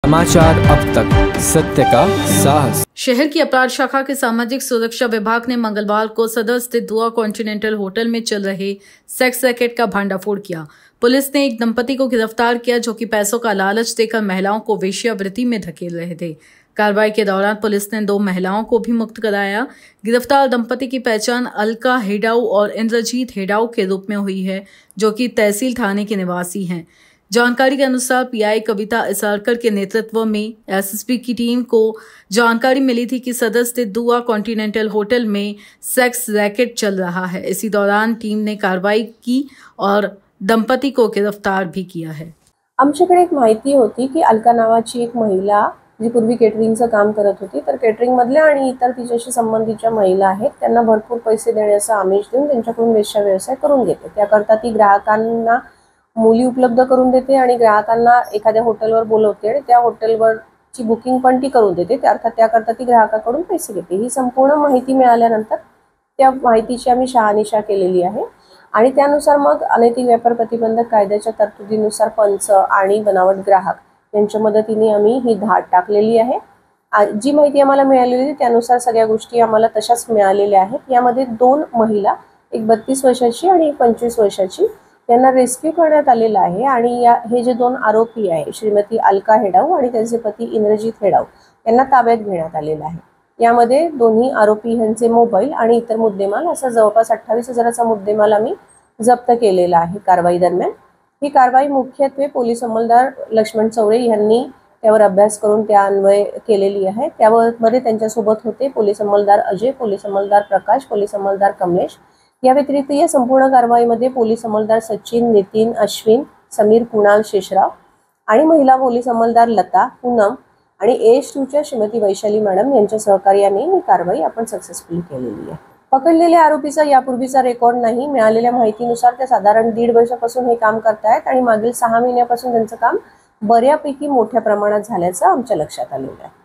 समाचार अब तक, सत्य का साहस। शहर की अपराध शाखा के सामाजिक सुरक्षा विभाग ने मंगलवार को सदर स्थित दुआ कॉन्टिनेंटल होटल में चल रहे सेक्स रैकेट का भंडाफोड़ किया। पुलिस ने एक दंपति को गिरफ्तार किया जो कि पैसों का लालच देकर महिलाओं को वेश्यावृत्ति में धकेल रहे थे। कार्रवाई के दौरान पुलिस ने 2 महिलाओं को भी मुक्त कराया। गिरफ्तार दंपति की पहचान अलका हेडाऊ और इंद्रजीत हेडाऊ के रूप में हुई है, जो कि तहसील थाने के निवासी हैं। जानकारी के अनुसार पीआई कविता इसरकर के नेतृत्व में एसएसपी की टीम को जानकारी मिली थी कि सदर स्थित दुआ कॉन्टिनेंटल होटल में सेक्स रैकेट चल रहा है। इसी दौरान टीम ने कार्रवाई की और दंपति को गिरफ्तार भी किया है। आमच्याकडे एक माहिती होती की अलका नावाची एक महिला जी पूर्वी केटरिंगचं काम करत होती, तर केटरिंग मधल्या आणि इतर तिच्याशी संबंधितच्या महिला आहेत त्यांना भरपूर पैसे देण्याचा आमिष देऊन त्यांच्याकडून वेश्या व्यवसाय करून घेते। त्याकरता ती ग्राहकांना मुली उपलब्ध करून देते आणि ग्राहकांना एखाद्या हॉटेलवर बोलवते आणि त्या हॉटेलवरची बुकिंग पण ती करून देते। अर्थात त्याकरता ती ग्राहकाकडून पैसे घेते। ही संपूर्ण माहिती मिळाल्यानंतर त्या माहितीची आम्ही शहानिशा केलेली आहे आणि त्यानुसार मग अनैतिक व्यापार प्रतिबंधक कायद्याच्या तरतुदीनुसार पंच आणि बनावट ग्राहक यांच्या मदतीने आम्ही ही धाड टाकलेली आहे। जी माहिती आम्हाला मिळालेली त्यानुसार सगळ्या गोष्टी आम्हाला तशाच मिळालेल्या आहेत। यामध्ये 2 महिला, एक 32 वर्षाची आणि एक 25 वर्षाची यांना रेस्क्यू करण्यात आलेला आहे आणि हे जे 2 आरोपी आहे श्रीमती अलका हेडाऊ आणि त्यांचे पती इंद्रजीत हेडाऊ यांना ताब्यात घेण्यात आलेला आहे। यामध्ये दोन्ही आरोपी यांचे मोबाईल आणि इतर मुद्देमाल असा जवळपास 28,000चा मुद्देमाल आम्ही जप्त केलेला आहे। कारवाई दरम्यान ही कारवाई मुख्यत्वे पोलीस अंमलदार लक्ष्मण चौरे यांनी त्यावर अभ्यास करून त्या अन्वये केलेली आहे। त्यामध्ये त्यांच्यासोबत होते पोलीस अंमलदार अजय, पोलीस अंमलदार प्रकाश, पोलीस अंमलदार कमलेश। या व्यतिरिक्त या संपूर्ण कारवाईमध्ये पोलीस अंमलदार सचिन, नितीन, अश्विन, समीर, कुणाल, शेषराव आणि महिला पोलीस अंमलदार लता, पूनम आणि AS2च्या श्रीमती वैशाली मॅडम यांच्या सहकार्याने ही कारवाई आपण सक्सेसफुली केलेली आहे। पकडलेल्या आरोपीचा यापूर्वीचा रेकॉर्ड नाही। मिळालेल्या माहितीनुसार ते साधारण 1.5 वर्षापासून हे काम करतायत आणि मागील 6 महिन्यापासून त्यांचं काम बऱ्यापैकी मोठ्या प्रमाणात झाल्याचं आमच्या लक्षात आलेलं आहे।